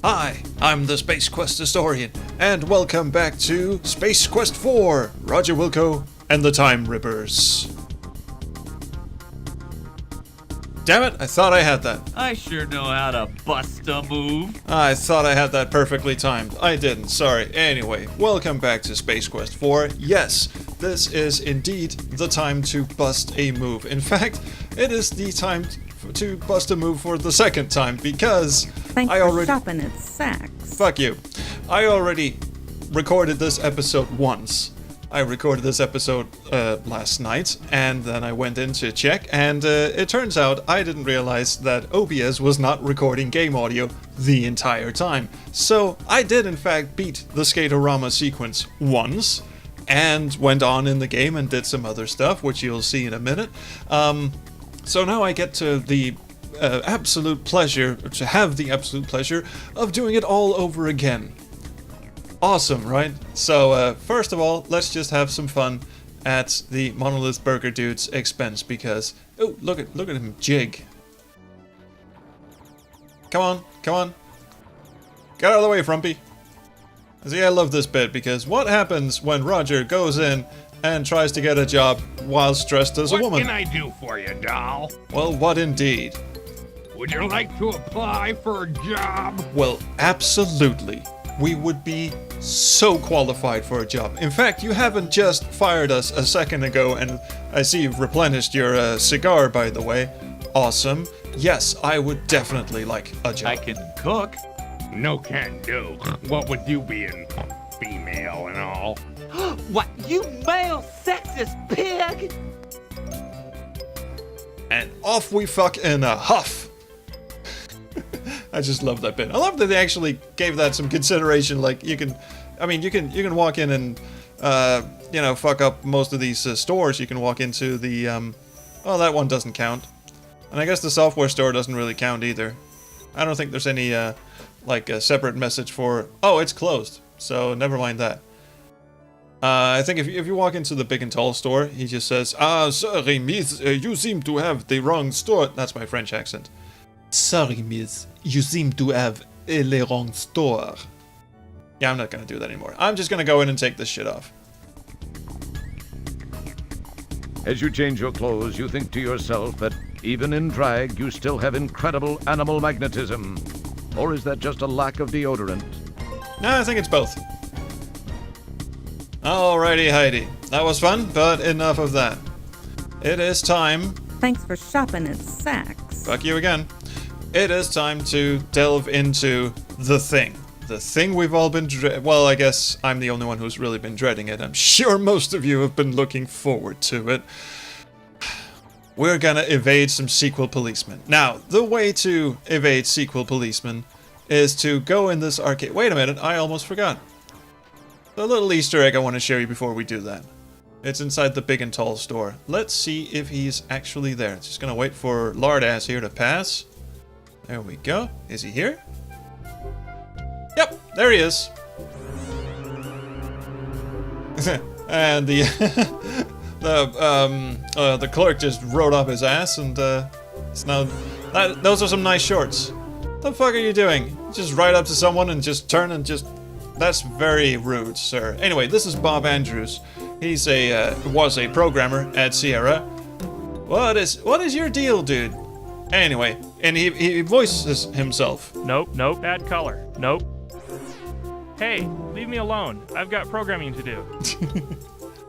Hi, I'm the Space Quest Historian, and welcome back to Space Quest 4, Roger Wilco and the Time Rippers. Damn it, I thought I had that. I sure know how to bust a move. I thought I had that perfectly timed. I didn't, sorry. Anyway, welcome back to Space Quest 4. Yes, this is indeed the time to bust a move. In fact, it is the time to bust a move for the second time because Thanks for shopping at Saks. Fuck you. I already recorded this episode once. I recorded this episode last night, and then I went in to check, and it turns out I didn't realize that OBS was not recording game audio the entire time. So I did in fact beat the Skate-o-Rama sequence once, and went on in the game and did some other stuff, which you'll see in a minute. So now I get to the absolute pleasure of doing it all over again. Awesome, right? So, first of all, let's just have some fun at the Monolith Burger dude's expense because... Oh, look at him jig. Come on. Get out of the way, Frumpy. See, I love this bit because what happens when Roger goes in and tries to get a job whilst dressed as a woman? What can I do for you, doll? Well, what indeed? Would you like to apply for a job? Well, absolutely. We would be so qualified for a job. In fact, you haven't just fired us a second ago, and I see you've replenished your cigar, by the way. Awesome. Yes, I would definitely like a job. I can cook. No can do. What with you being female and all? What, you male sexist pig? And off we fuck in a huff. I just love that bit. I love that they actually gave that some consideration. Like you can walk in and fuck up most of these stores. You can walk into the well, that one doesn't count, and I guess the software store doesn't really count either. I don't think there's any like a separate message for it's closed. So never mind that. I think if you walk into the Big and Tall store, he just says, sorry, miss, you seem to have the wrong store. That's my French accent. Sorry, miss, you seem to have le wrong store. Yeah, I'm not gonna do that anymore. I'm just gonna go in and take this shit off. As you change your clothes, you think to yourself that even in drag, you still have incredible animal magnetism. Or is that just a lack of deodorant? No, I think it's both. Alrighty, Heidi. That was fun, but enough of that. It is time... Thanks for shopping at Saks. Fuck you again. It is time to delve into the thing. The thing we've all been well, I guess I'm the only one who's really been dreading it. I'm sure most of you have been looking forward to it. We're gonna evade some sequel policemen. Now, the way to evade sequel policemen is to go in this arcade... Wait a minute, I almost forgot. The little Easter egg I want to show you before we do that. It's inside the Big and Tall store. Let's see if he's actually there. Just gonna wait for Lardass here to pass. There we go. Is he here? Yep, there he is. And the the clerk just rode up his ass, and it's now those are some nice shorts. What the fuck are you doing? Just ride up to someone and just turn and just... That's very rude, sir. Anyway, this is Bob Andrews. He's was a programmer at Sierra. What is your deal, dude? Anyway, and he voices himself. Nope, bad color. Nope. Hey, leave me alone. I've got programming to do.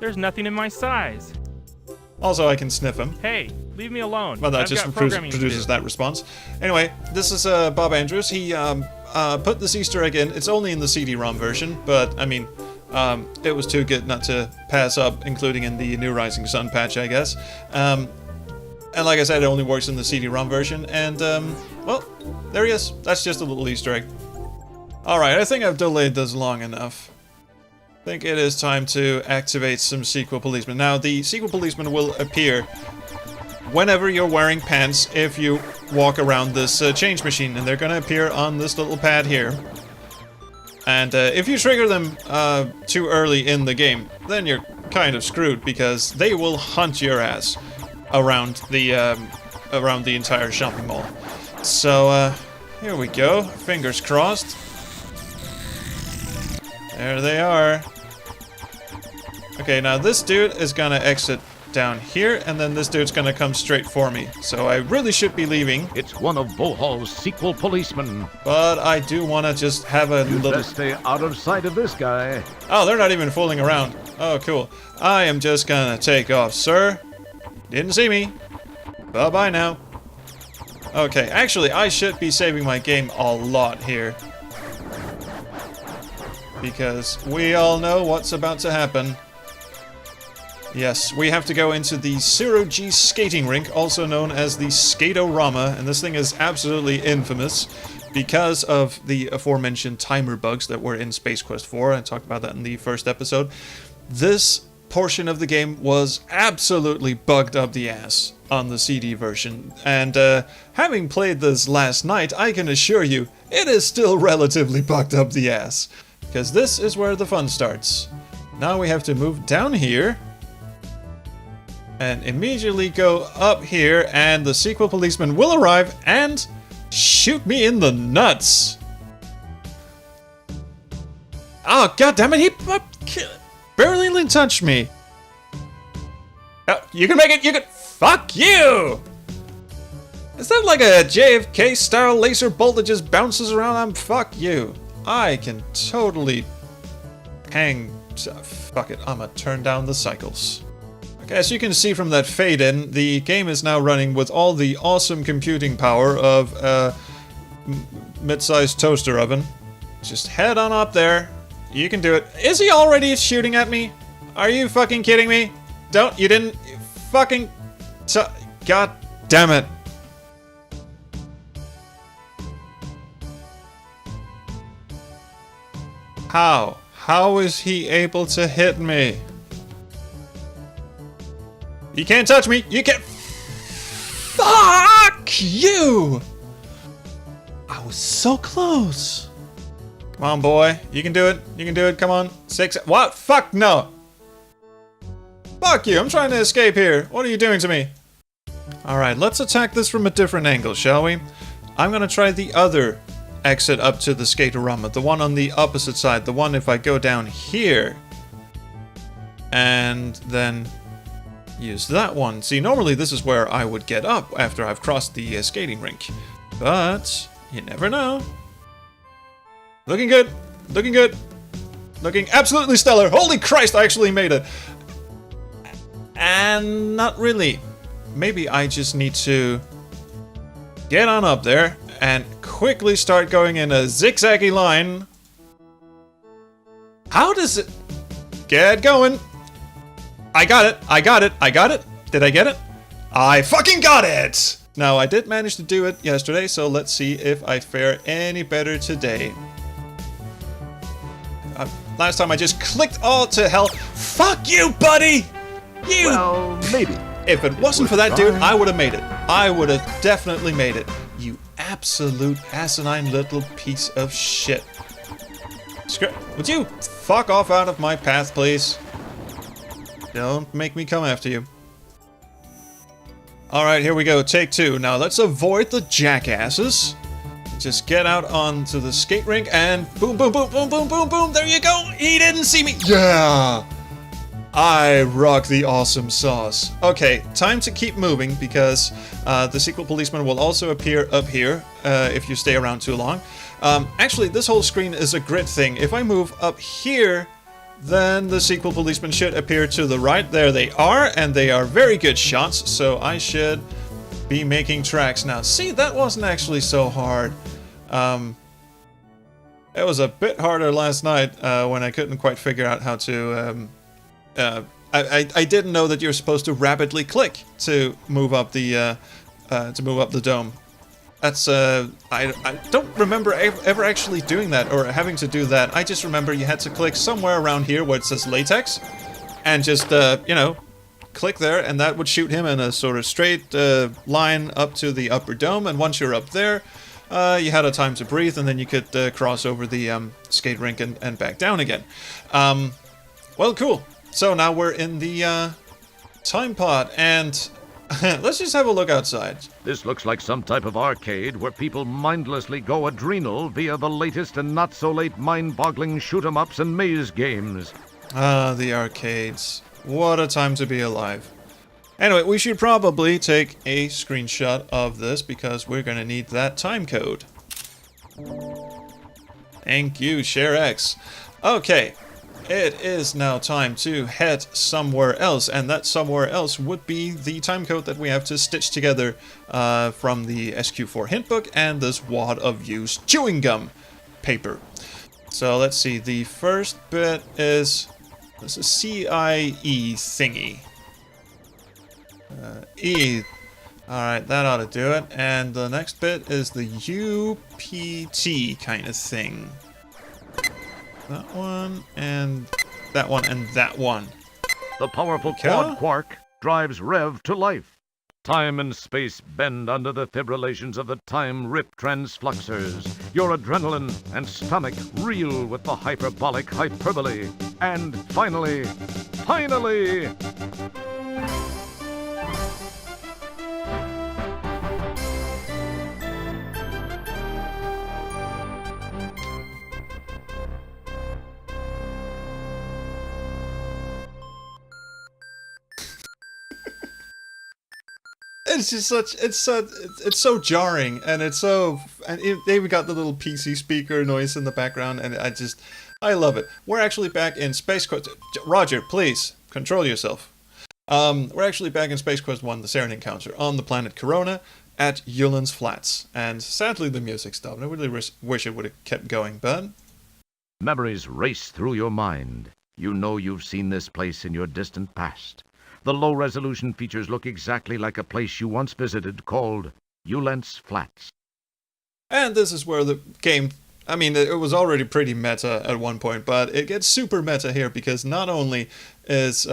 There's nothing in my size. Also, I can sniff him. Hey, leave me alone. Well, that I've just got programming to produces do. that response. Anyway, this is Bob Andrews. He put this Easter egg in. It's only in the CD-ROM version, but I mean, it was too good not to pass up, including in the New Rising Sun patch, I guess. And like I said, it only works in the CD-ROM version. And well, there he is. That's just a little Easter egg. All right, I think I've delayed this long enough. I think it is time to activate some sequel policemen. Now, the sequel policemen will appear whenever you're wearing pants if you walk around this change machine, and they're gonna appear on this little pad here. And if you trigger them too early in the game, then you're kind of screwed because they will hunt your ass around the entire shopping mall. So Here we go. Fingers crossed. There they are. Okay, now this dude is gonna exit down here, and then this dude's gonna come straight for me. So I really should be leaving, It's one of Bohal's sequel policemen. but I do wanna just have a You'd little... best stay out of sight of this guy. Oh, they're not even fooling around. Oh, cool. I am just gonna take off, sir. Didn't see me. Bye-bye now. Okay, actually, I should be saving my game a lot here. Because we all know what's about to happen. Yes, we have to go into the Zero-G skating rink, also known as the Skate-o-Rama, and this thing is absolutely infamous because of the aforementioned timer bugs that were in Space Quest 4. I talked about that in the first episode. This portion of the game was absolutely bugged up the ass on the CD version, and having played this last night, I can assure you, it is still relatively bugged up the ass. Because this is where the fun starts. Now we have to move down here and immediately go up here, and the sequel policeman will arrive and shoot me in the nuts. Oh, goddammit, he barely touched me. Oh, you can make it, you can. Fuck you! Is that like a JFK style laser bolt that just bounces around? Fuck you. I can totally hang. Fuck it, I'ma turn down the cycles. Okay, as you can see from that fade in, the game is now running with all the awesome computing power of a mid-sized toaster oven. Just head on up there. You can do it. Is he already shooting at me? Are you fucking kidding me? You didn't fucking... God damn it. How? How is he able to hit me? You can't touch me! You can't... Fuck you! I was so close. Come on, boy. You can do it. You can do it. Come on. 6... What? Fuck no! Fuck you! I'm trying to escape here. What are you doing to me? Alright, let's attack this from a different angle, shall we? I'm gonna try the other exit up to the Skate-o-Rama. The one on the opposite side. The one if I go down here. And then... use that one. See, normally this is where I would get up after I've crossed the skating rink. But, you never know. Looking good. Looking good. Looking absolutely stellar. Holy Christ, I actually made it. And not really. Maybe I just need to get on up there and quickly start going in a zigzaggy line. How does it... Get going. I got it. I got it. I got it. Did I get it? I fucking got it! Now, I did manage to do it yesterday, so let's see if I fare any better today. Last time I just clicked all to hell. Fuck you, buddy! You... Well, maybe. If it wasn't for that dude, I would have made it. I would have definitely made it. You absolute asinine little piece of shit. Would you fuck off out of my path, please? Don't make me come after you. Alright, here we go. Take two. Now, let's avoid the jackasses. Just get out onto the skate rink and boom, boom, boom, boom, boom, boom, boom. There you go. He didn't see me. Yeah! I rock the awesome sauce. Okay, time to keep moving because the sequel policeman will also appear up here if you stay around too long. Actually, this whole screen is a grid thing. If I move up here, then the sequel policeman should appear to the right. There they are, and they are very good shots, so I should be making tracks now. See, that wasn't actually so hard. It was a bit harder last night when I couldn't quite figure out how to... I didn't know that you're supposed to rapidly click to move up the dome. That's I don't remember ever actually doing that or having to do that. I just remember you had to click somewhere around here where it says latex, and just you know, click there, and that would shoot him in a sort of straight line up to the upper dome. And once you're up there, you had a time to breathe, and then you could cross over the skate rink and back down again. Well, cool. So now we're in the time pod, and let's just have a look outside. This looks like some type of arcade where people mindlessly go adrenal via the latest and not-so-late mind-boggling shoot-em-ups and maze games. Ah, the arcades. What a time to be alive. Anyway, we should probably take a screenshot of this because we're going to need that time code. Thank you, ShareX. Okay, it is now time to head somewhere else, and that somewhere else would be the time code that we have to stitch together from the SQ4 hint book and this wad of used chewing gum paper. So let's see, the first bit is this is CIE thingy. E. Alright, that ought to do it. And the next bit is the UPT kind of thing. That one, and that one, and that one. The powerful Okay. quad quark drives Rev to life. Time and space bend under the fibrillations of the time rip transfluxers. Your adrenaline and stomach reel with the hyperbolic hyperbole. And finally, It's just it's so jarring, and they even got the little PC speaker noise in the background, and I love it. We're actually back in Space Quest. Roger, please control yourself. We're actually back in Space Quest 1, the Sarin Encounter, on the planet Kerona at Ulence Flats, and sadly the music stopped. I really wish it would have kept going, but memories race through your mind. You know you've seen this place in your distant past. The low-resolution features look exactly like a place you once visited called Ulence Flats. And this is where the game, I mean, it was already pretty meta at one point, but it gets super meta here because not only is,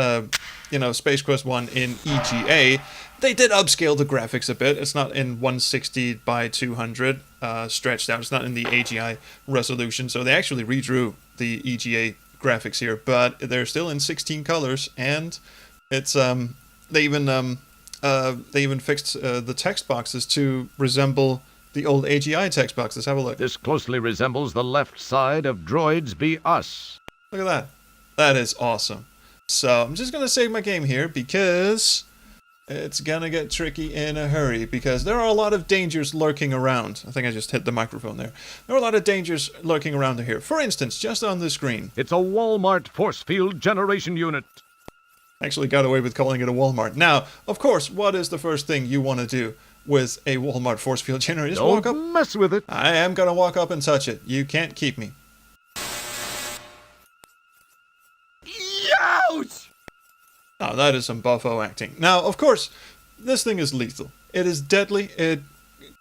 Space Quest 1 in EGA, they did upscale the graphics a bit. It's not in 160 by 200 stretched out. It's not in the AGI resolution, so they actually redrew the EGA graphics here, but they're still in 16 colors, and it's they even fixed the text boxes to resemble the old AGI text boxes. Have a look. This closely resembles the left side of Droids Be Us. Look at that. That is awesome. So I'm just gonna save my game here because it's gonna get tricky in a hurry because there are a lot of dangers lurking around. I think I just hit the microphone there. There are a lot of dangers lurking around here. For instance, just on the screen. It's a Walmart force field generation unit. Actually got away with calling it a Walmart. Now, of course, what is the first thing you want to do with a Walmart force field generator? Just walk up. Don't mess with it. I am going to walk up and touch it. You can't keep me. Ouch! Now, that is some buffo acting. Now, of course, this thing is lethal. It is deadly. It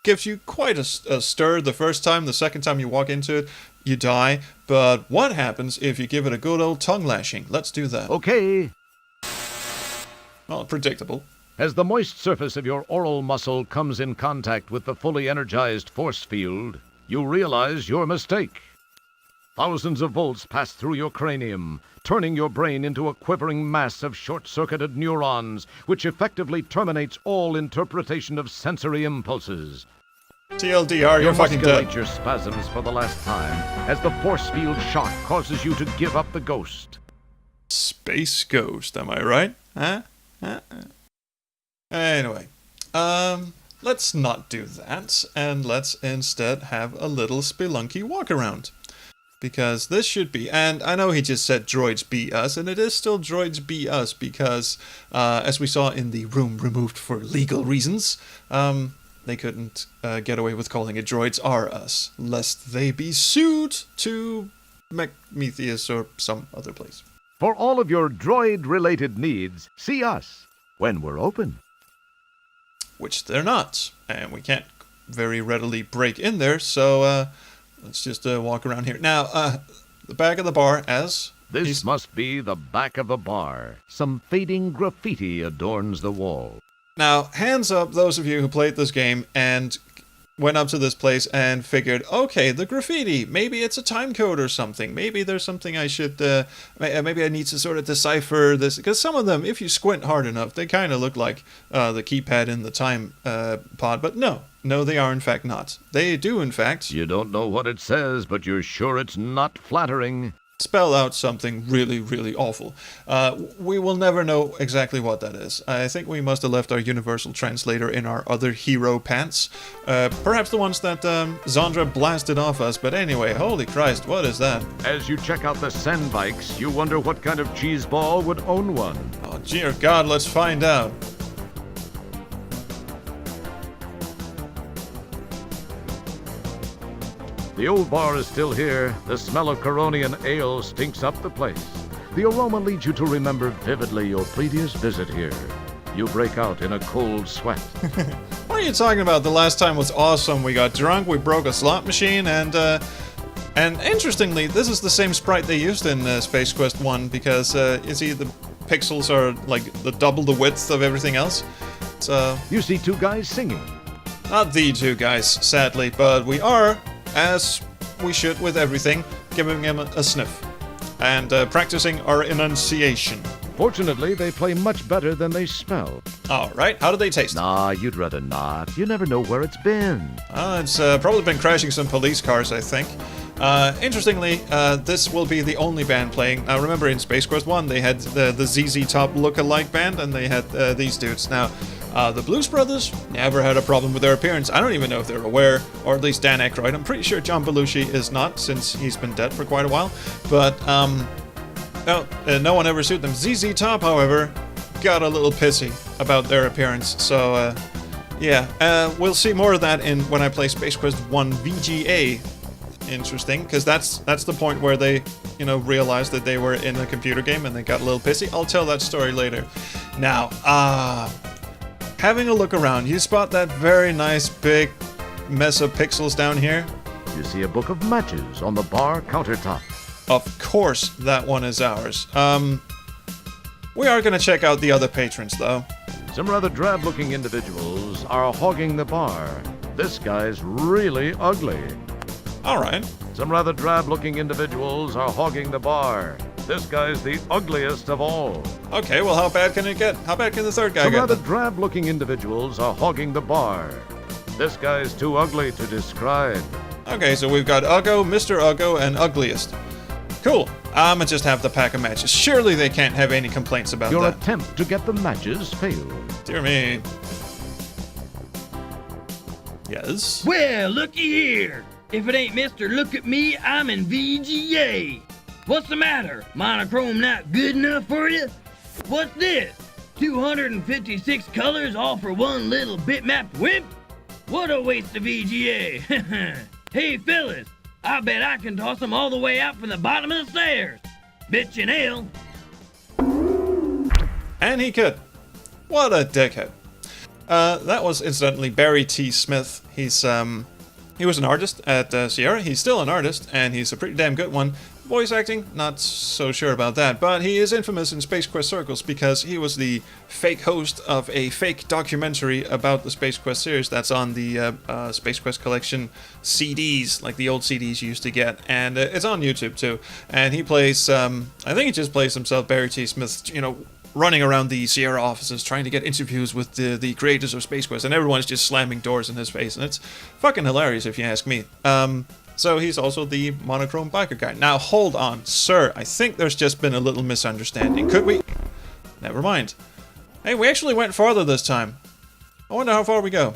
gives you quite a stir the first time. The second time you walk into it, you die. But what happens if you give it a good old tongue lashing? Let's do that. Okay. Well, predictable. As the moist surface of your oral muscle comes in contact with the fully energized force field, you realize your mistake. Thousands of volts pass through your cranium, turning your brain into a quivering mass of short-circuited neurons, which effectively terminates all interpretation of sensory impulses. TLDR, you're fucking musculate dead. your spasms for the last time, as the force field shock causes you to give up the ghost. Space Ghost, am I right? Huh? Anyway, let's not do that, and let's instead have a little spelunky walk around. Because this should be, and I know he just said droids be us, and it is still droids be us, because, as we saw in the room removed for legal reasons, they couldn't get away with calling it droids are us, lest they be sued to Prometheus or some other place. For all of your droid-related needs, see us when we're open. Which they're not, and we can't very readily break in there, so let's just walk around here. Now, the back of the bar, This must be the back of the bar. Some fading graffiti adorns the wall. Now, hands up those of you who played this game and went up to this place and figured, okay, the graffiti, maybe it's a time code or something. Maybe there's something I should, maybe I need to sort of decipher this. Because some of them, if you squint hard enough, they kind of look like the keypad in the time pod. But no, they are in fact not. They do, in fact, You don't know what it says, but you're sure it's not flattering. spell out something really, really awful. We will never know exactly what that is. I think we must have left our universal translator in our other hero pants. Perhaps the ones that Zandra blasted off us, but anyway, holy Christ, what is that? As you check out the sand bikes, you wonder what kind of cheese ball would own one. Oh, dear God, let's find out. The old bar is still here. The smell of Keronian ale stinks up the place. The aroma leads you to remember vividly your previous visit here. You break out in a cold sweat. What are you talking about? The last time was awesome. We got drunk, we broke a slot machine, and interestingly, this is the same sprite they used in Space Quest 1, because, you see, the pixels are, like, double the width of everything else. So, You see two guys singing. not the two guys, sadly, but we are, as we should with everything, giving him a sniff. And practicing our enunciation. Fortunately, they play much better than they smell. Alright, how do they taste? Nah, you'd rather not. You never know where it's been. It's probably been crashing some police cars, I think. Interestingly, this will be the only band playing. Now, remember, in Space Quest 1, they had the ZZ Top look-alike band, and they had these dudes. Now, the Blues Brothers never had a problem with their appearance. I don't even know if they're aware, or at least Dan Aykroyd. I'm pretty sure John Belushi is not, since he's been dead for quite a while. But, no one ever sued them. ZZ Top, however, got a little pissy about their appearance. So, we'll see more of that when I play Space Quest 1 VGA. Interesting, because that's the point where they, realized that they were in a computer game and they got a little pissy. I'll tell that story later. Now, having a look around, you spot that very nice big mess of pixels down here? You see a book of matches on the bar countertop. Of course, that one is ours. We are gonna check out the other patrons, though. Some rather drab-looking individuals are hogging the bar. This guy's really ugly. Alright. Some rather drab-looking individuals are hogging the bar. This guy's the ugliest of all. Okay, well, how bad can it get? How bad can the third guy Some get? rather drab-looking individuals are hogging the bar. This guy's too ugly to describe. Okay, so we've got Uggo, Mr. Uggo, and Ugliest. Cool. I'ma just have the pack of matches. Surely they can't have any complaints about Your that. attempt to get the matches failed. Dear me. Yes? Well, looky here. If it ain't Mr. Look at Me, I'm in VGA. What's the matter? Monochrome not good enough for you? What's this? 256 colors all for one little bitmap wimp? What a waste of VGA. Hey, fellas, I bet I can toss them all the way out from the bottom of the stairs. Bitch and ale. And he could. What a dickhead. That was incidentally Barry T. Smith. He was an artist at Sierra. He's still an artist, and he's a pretty damn good one. Voice acting, not so sure about that, but he is infamous in Space Quest circles because he was the fake host of a fake documentary about the Space Quest series that's on the Space Quest collection CDs, like the old CDs you used to get, and it's on YouTube too. And he plays, I think he just plays himself, Barry T. Smith, running around the Sierra offices trying to get interviews with the creators of Space Quest, and everyone's just slamming doors in his face, and it's fucking hilarious if you ask me. So he's also the monochrome biker guy. Now hold on, sir, I think there's just been a little misunderstanding. Could we? Never mind. Hey, we actually went farther this time. I wonder how far we go.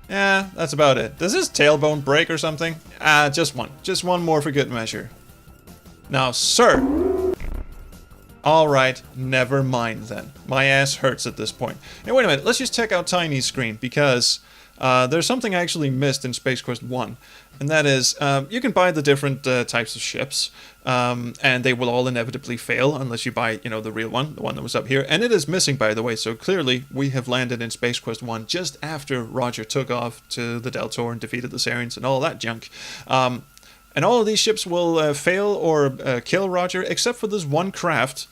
Yeah, that's about it. Does his tailbone break or something? Just one. Just one more for good measure. Now, sir. Alright, never mind then. My ass hurts at this point. Hey, wait a minute, let's just check out Tiny's screen, because there's something I actually missed in Space Quest 1. And that is, you can buy the different types of ships, and they will all inevitably fail unless you buy, the real one, the one that was up here. And it is missing, by the way, so clearly we have landed in Space Quest 1 just after Roger took off to the Deltor and defeated the Sarians and all that junk. And all of these ships will fail or kill Roger, except for this one craft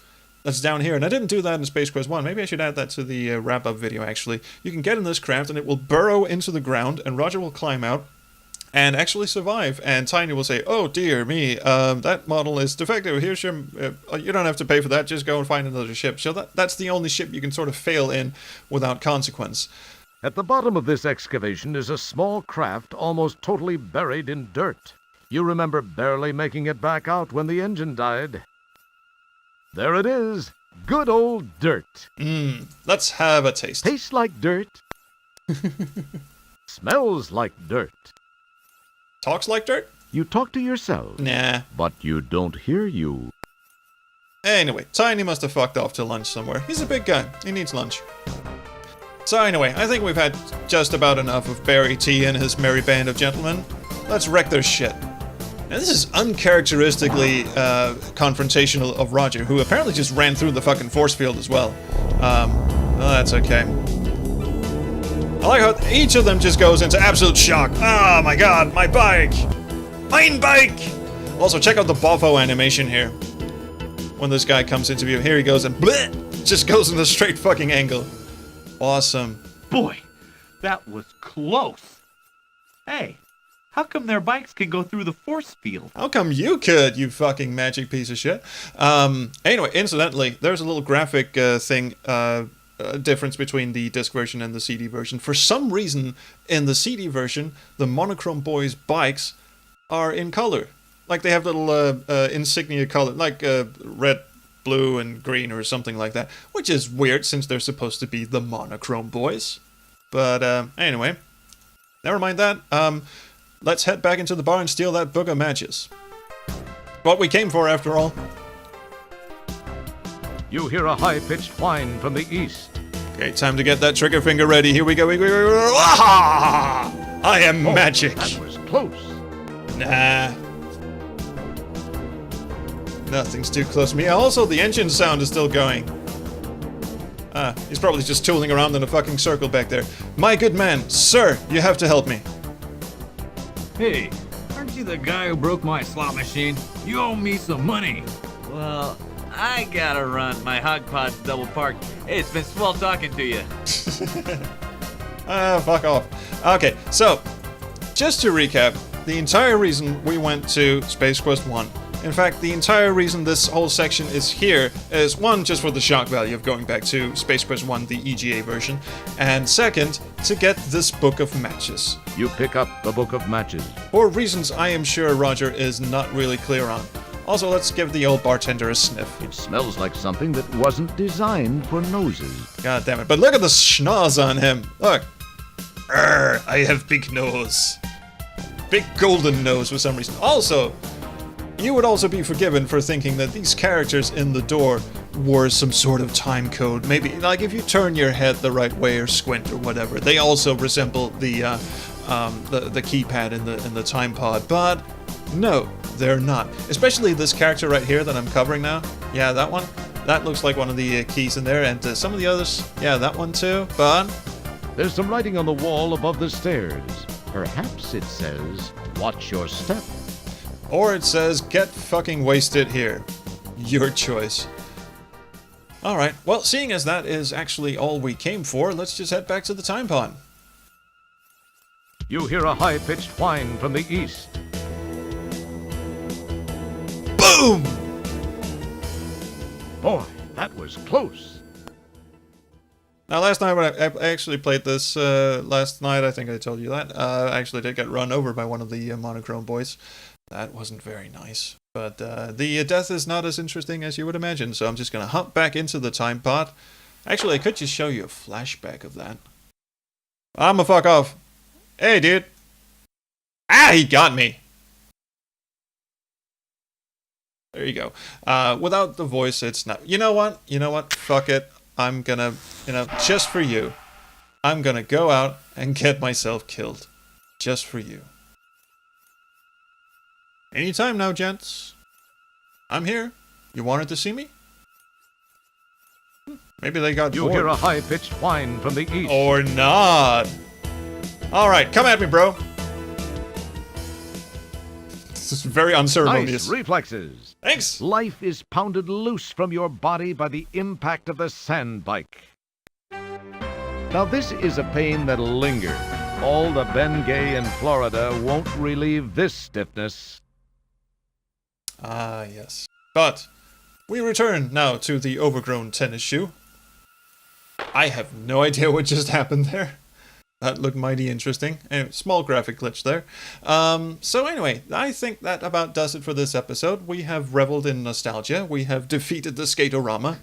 that's down here. And I didn't do that in Space Quest 1. Maybe I should add that to the wrap-up video, actually. You can get in this craft, and it will burrow into the ground, and Roger will climb out and actually survive. And Tiny will say, oh, dear me, that model is defective. Here's your... you don't have to pay for that. Just go and find another ship. So that's the only ship you can sort of fail in without consequence. At the bottom of this excavation is a small craft almost totally buried in dirt. You remember barely making it back out when the engine died. There it is. Good old dirt. Let's have a taste. Tastes like dirt. Smells like dirt. Talks like dirt? You talk to yourself. Nah. But you don't hear you. Anyway, Tiny must have fucked off to lunch somewhere. He's a big guy. He needs lunch. So anyway, I think we've had just about enough of Barry T and his merry band of gentlemen. Let's wreck their shit. Now this is uncharacteristically confrontational of Roger, who apparently just ran through the fucking force field as well. Well, that's okay. I like how each of them just goes into absolute shock. Oh my god, my bike! Mine bike! Also, check out the Boffo animation here. When this guy comes into view, here he goes and bleh! Just goes in a straight fucking angle. Awesome. Boy, that was close. Hey, how come their bikes can go through the force field? How come you could, you fucking magic piece of shit? Anyway, incidentally, there's a little graphic thing, difference between the disc version and the CD version. For some reason, in the CD version, the Monochrome Boys bikes are in color. Like they have little insignia color, like red, blue, and green or something like that. Which is weird since they're supposed to be the Monochrome Boys. But anyway, never mind that. Let's head back into the bar and steal that book of matches. What we came for, after all. You hear a high-pitched whine from the east. Okay, time to get that trigger finger ready. Here we go. Ah! I am magic. That was close. Nah. Nothing's too close to me. Also, the engine sound is still going. He's probably just tooling around in a fucking circle back there. My good man, sir, you have to help me. Hey, aren't you the guy who broke my slot machine? You owe me some money. Well, I gotta run. My hog pod's double parked. Hey, it's been swell talking to you. Fuck off. Okay, so, just to recap, the entire reason we went to Space Quest 1, in fact, the entire reason this whole section is here is, one, just for the shock value of going back to Space Quest 1, the EGA version, and second, to get this book of matches. You pick up the book of matches. For reasons I am sure Roger is not really clear on. Also, let's give the old bartender a sniff. It smells like something that wasn't designed for noses. God damn it. But look at the schnoz on him. Look. I have big nose. Big golden nose for some reason. Also, you would also be forgiven for thinking that these characters in the door were some sort of time code. Maybe, like, if you turn your head the right way or squint or whatever, they also resemble the keypad in the time pod. But no, they're not. Especially this character right here that I'm covering now. Yeah, that one. That looks like one of the keys in there, and some of the others. Yeah, that one too. But there's some writing on the wall above the stairs. Perhaps it says, "Watch your step." Or it says, "Get fucking wasted here." Your choice. Alright, well, seeing as that is actually all we came for, let's just head back to the time pod. You hear a high-pitched whine from the east. Boom! Boy, that was close. Now, last night when I actually played this, last night, I think I told you that, I actually did get run over by one of the Monochrome Boys. That wasn't very nice. But the death is not as interesting as you would imagine, so I'm just going to hop back into the time pod. Actually, I could just show you a flashback of that. I'ma fuck off. Hey, dude. Ah, he got me. There you go. Without the voice, it's not... You know what? You know what? Fuck it. I'm gonna, just for you, I'm gonna go out and get myself killed. Just for you. Anytime now, gents. I'm here. You wanted to see me? Maybe they got You bored. hear a high-pitched whine from the east. Or not. Alright, come at me, bro. This is very unceremonious. Nice reflexes. Thanks. Life is pounded loose from your body by the impact of the sand bike. Now, this is a pain that'll linger. All the Bengay in Florida won't relieve this stiffness. Ah, yes. But we return now to the overgrown tennis shoe. I have no idea what just happened there. That looked mighty interesting. Anyway, small graphic glitch there. So anyway, I think that about does it for this episode. We have reveled in nostalgia. We have defeated the Skate-o-Rama.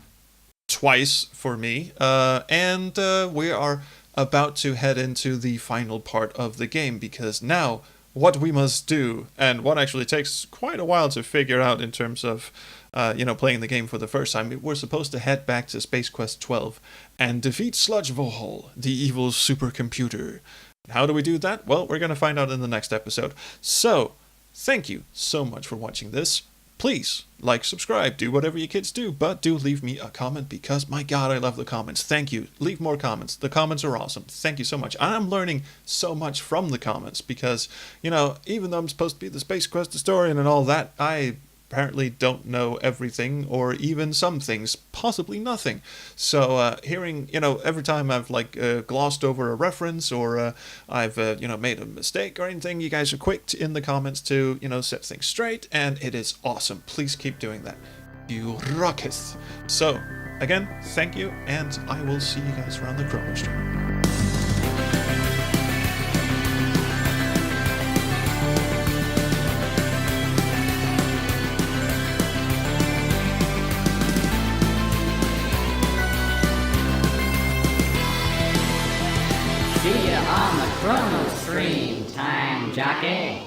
Twice for me. And we are about to head into the final part of the game, because now what we must do, and what actually takes quite a while to figure out in terms of playing the game for the first time, we're supposed to head back to Space Quest 12 and defeat Sludge Vohol, the evil supercomputer. How do we do that? Well, we're going to find out in the next episode. So, thank you so much for watching this. Please, like, subscribe, do whatever you kids do, but do leave me a comment, because, my God, I love the comments. Thank you. Leave more comments. The comments are awesome. Thank you so much. I'm learning so much from the comments, because, even though I'm supposed to be the Space Quest historian and all that, I apparently don't know everything, or even some things, possibly nothing. So hearing, every time I've glossed over a reference, or I've made a mistake or anything, you guys are quick in the comments to set things straight, and it is awesome. Please keep doing that. You rocketh. So again, thank you, and I will see you guys around the Kerona stream. See ya on the Chrono Stream, time jockey.